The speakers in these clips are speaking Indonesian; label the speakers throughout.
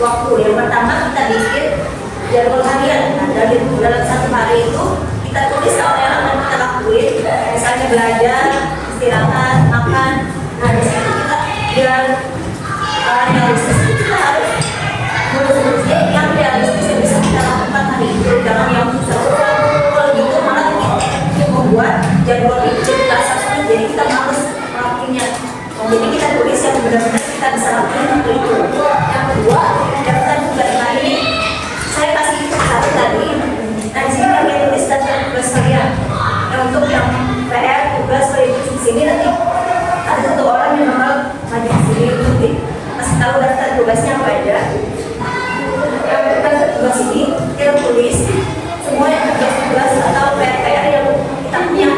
Speaker 1: waktu. Yang pertama kita bikin jadwal harian. Nah, dalam satu hari itu kita tulis apa yang akan kita lakuin, misalnya belajar, istirahat, makan. Nah, di situ kita biar realistis, kita harus menulisnya yang realistis yang bisa kita lakukan hari itu, jangan yang susah gitu, malah kita membuat jadwal itu terasa sulit, jadi kita males melakukannya. Jadi kita tulis yang benar-benar kita bisa lakukan waktu itu. Yang kedua, daftar tugas. Nah, ini saya kasih satu tadi. Nah, di sini kalian tulis daftar tugas kalian. Nah, untuk yang PR tugas di sini nanti ada satu orang yang bakal maju di sini nanti kasih tahu daftar tugasnya apa aja. Yang daftar tugas ini kita tulis semua yang tugas atau PR yang kita punya.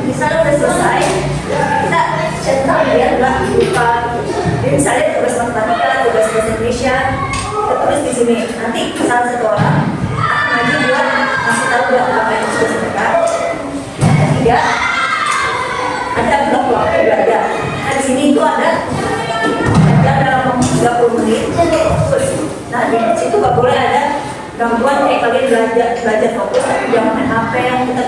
Speaker 1: Misalnya udah selesai, kita centang biar nggak lupa. Jadi misalnya tugas matematika, tugas bahasa Indonesia, kita tulis di sini. Nanti salah satu orang akan maju buat kasih tahu buat apa yang sudah selesai. Yang ketiga, ada blok waktu belajar. Nah, di sini itu ada belajar dalam 30 menit. Nah, di situ nggak boleh ada gangguan kayak kalian belajar fokus, tapi jangan main HP yang kita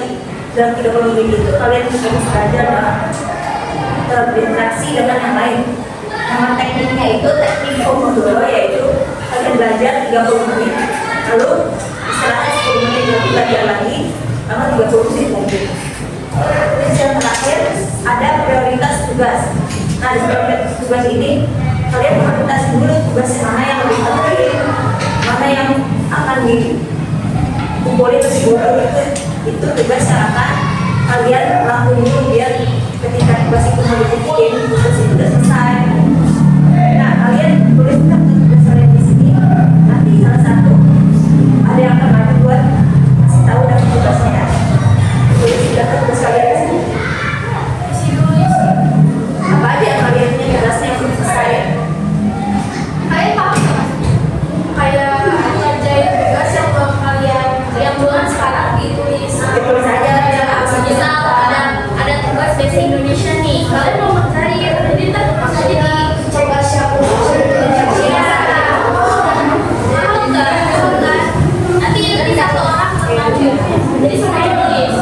Speaker 1: dalam 30 menit itu kalian harus belajar dan berinteraksi dengan yang lain. Nama tekniknya itu teknik Pomodoro, yaitu kalian belajar 30 menit, lalu istirahat 10 menit, lalu belajar lagi, sama 30 menit lagi. Terus yang terakhir ada prioritas tugas. Nah, di prioritas tugas ini kalian prioritas dulu tugas mana yang lebih penting, mana yang akan dikumpulin lebih dulu, itu tugas yang akan kalian lakukan dulu biar ketika tugas itu mau dikumpulin, tugas itu sudah selesai. Nah, kalian tuliskan tugas kalian di sini. Nanti salah satu ada yang akan maju buat kasih tahu daftar tugasnya. Tulis daftar tugas kalian di sini. Apa aja yang kalian punya tugasnya yang belum selesai?
Speaker 2: Kalian paham nggak? Kayak ngerjain tugas yang belum kalian yang bulan sekarang ditulis.
Speaker 1: Ditulis aja.
Speaker 2: Misal ada tugas bahasa Indonesia nih, kalian mau mencari jadi ntar jadi coba siapa nanti satu orang maju, jadi semuanya tulis.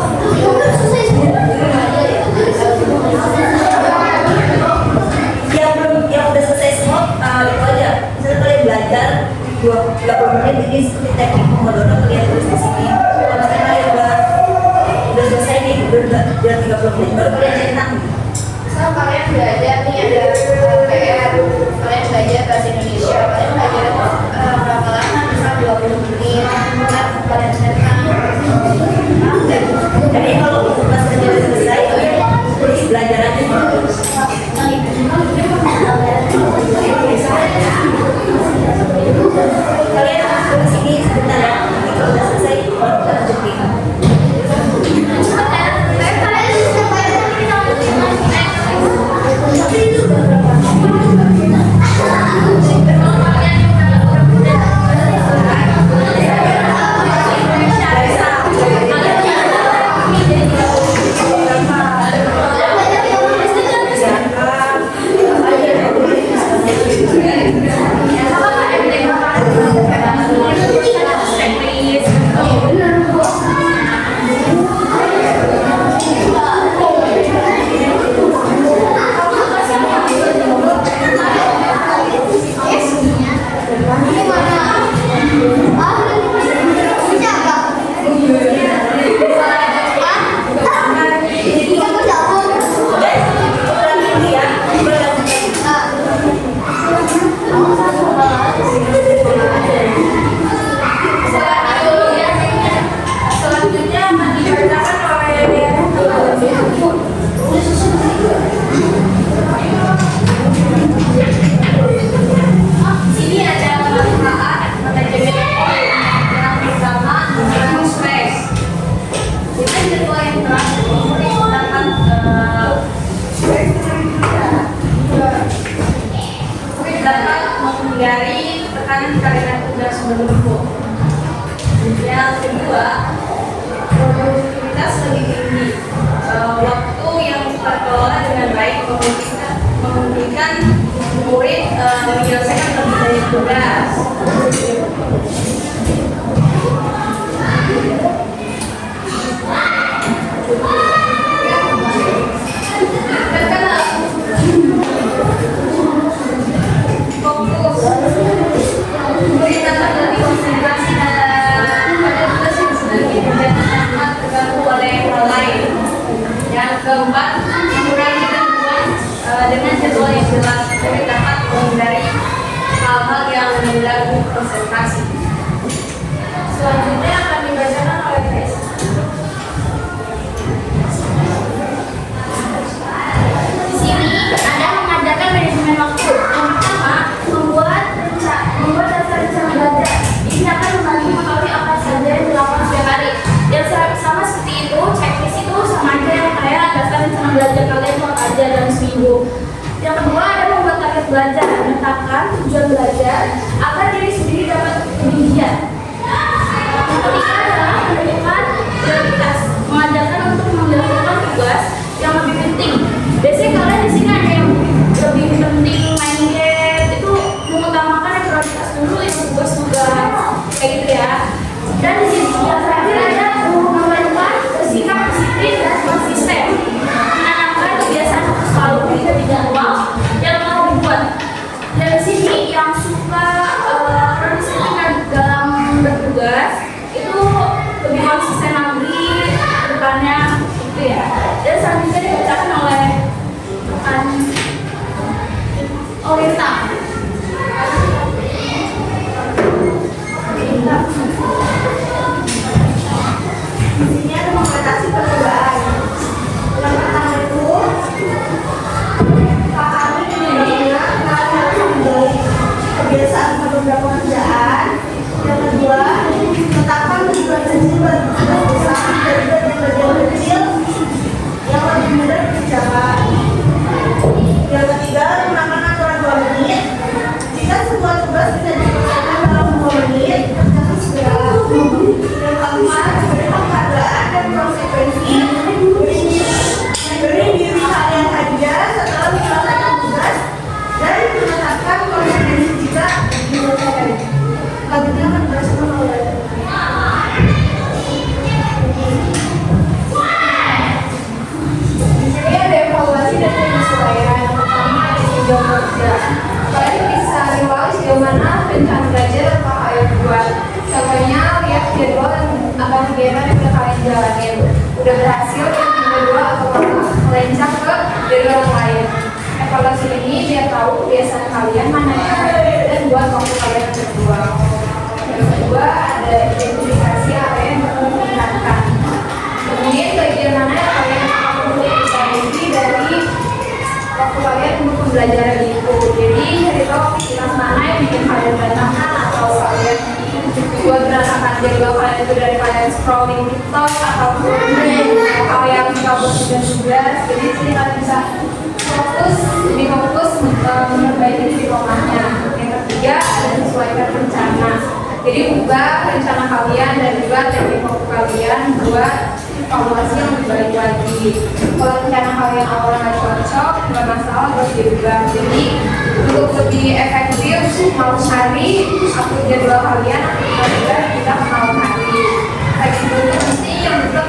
Speaker 1: Yang udah selesai semua itu aja. Misalnya kalian belajar 30 menit, jadi seperti teknik Pomodoro kalian tulis di sini. Kalau misalnya kalian udah selesai nih, udah 30 menit, baru kalian centang.
Speaker 2: Misal kalian belajar nih ada PR, kalian belajar bahasa Indonesia, kalian belajar berapa lama? Misal 20 menit, kalian centang.
Speaker 1: Jadi kalau tugas kalian udah selesai, kalian tulis belajar aja. Kalian tulis ini sebentar ya, nanti kalau udah selesai, baru kita lanjutin.
Speaker 2: Menghindari tekanan karena tugas menumpuk. Yang kedua, produktivitas lebih tinggi. Waktu yang terkelola dengan baik memungkinkan murid menyelesaikan lebih dari tugas. Keempat, mengurangi gangguan dengan jadwal yang jelas agar dapat menghindari hal-hal yang mengganggu konsentrasi. Selanjutnya akan dibacakan oleh Grace.
Speaker 3: Di sini Anda mengadakan manajemen waktu. Yang pertama, membuat daftar rencana belajar. Ini akan membantu mengetahui apa saja yang dilakukan setiap hari. Yang sama seperti itu, checklist itu sama aja yang kayak daftar rencana belajar kalian buat aja dalam seminggu. Yang kedua, ada membuat target belajar, menetapkan tujuan belajar agar diri sendiri dapat ketinggian. Yang ketiga adalah menentukan prioritas, mengajarkan untuk mendapatkan tugas yang lebih penting. Biasanya kalian di sini ada yang lebih penting main game, itu mengutamakan yang prioritas dulu, yang tugas-tugas kayak gitu ya. Dan di sini yang terakhir ada memerlukan sikap disiplin dan konsisten, menanamkan kebiasaan untuk selalu berada di jadwal yang telah dibuat. Dan di sini yang suka konsisten dalam bertugas itu lebih konsisten lagi ke depannya gitu ya. Dan selanjutnya dibacakan oleh Rita.
Speaker 1: Di sini ada membatasi percobaan. Yang pertama itu, pahami bagaimana kalian memulai kebiasaan menunda pekerjaan. Yang kedua, tetapkan tujuan kecil bertugas besar dari bagian kecil yang lebih mudah dikerjakan. Yang ketiga, gunakan aturan 2 menit. Jika sebuah tugas bisa diselesaikan dalam 2 menit, kerjakan segera. Yang keempat, berikan keadaan dan konsekuensi. Beri diri kalian aja setelah menyelesaikan tugas dan menetapkan konsekuensi jika diselesaikan. Selanjutnya akan dibacakan oleh
Speaker 2: Di sini ada evaluasi dan penyesuaian. Yang pertama ada sejauh kerja. Kalian bisa review sejauh mana rencana belajar yang kalian buat. Contohnya lihat jadwal dan apa kegiatan yang udah kalian jalanin. Udah berhasil yang jadwal atau melenceng ke jadwal yang lain. Evaluasi ini biar tahu kebiasaan kalian mana yang kalian dan buat waktu kalian yang terbuang. Yang kedua ada identifikasi area yang perlu ditingkatkan. Kemudian bagian mana yang kalian perlu diperbaiki dari waktu kalian untuk pembelajaran itu. Jadi cari tahu aktivitas mana yang bikin kalian berantakan atau kalian buat berantakan jadwal kalian itu dari kalian scrolling TikTok ataupun kalian kabur tugas-tugas. Jadi sini kalian bisa lebih fokus memperbaiki diri rumahnya. Yang ketiga ada sesuaikan rencana. Jadi ubah rencana kalian dan juga teknik waktu kalian buat evaluasi yang lebih baik lagi. Kalau rencana kalian awalnya nggak cocok, nggak masalah, terus diubah. Jadi untuk lebih efektif, mau cari atur jadwal kalian, juga kita mau cari fleksibilitas nanti yang tetap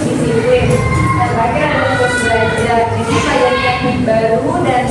Speaker 2: disiplin. Dan terakhir ada tugas belajar. Jadi pelajari teknik baru dan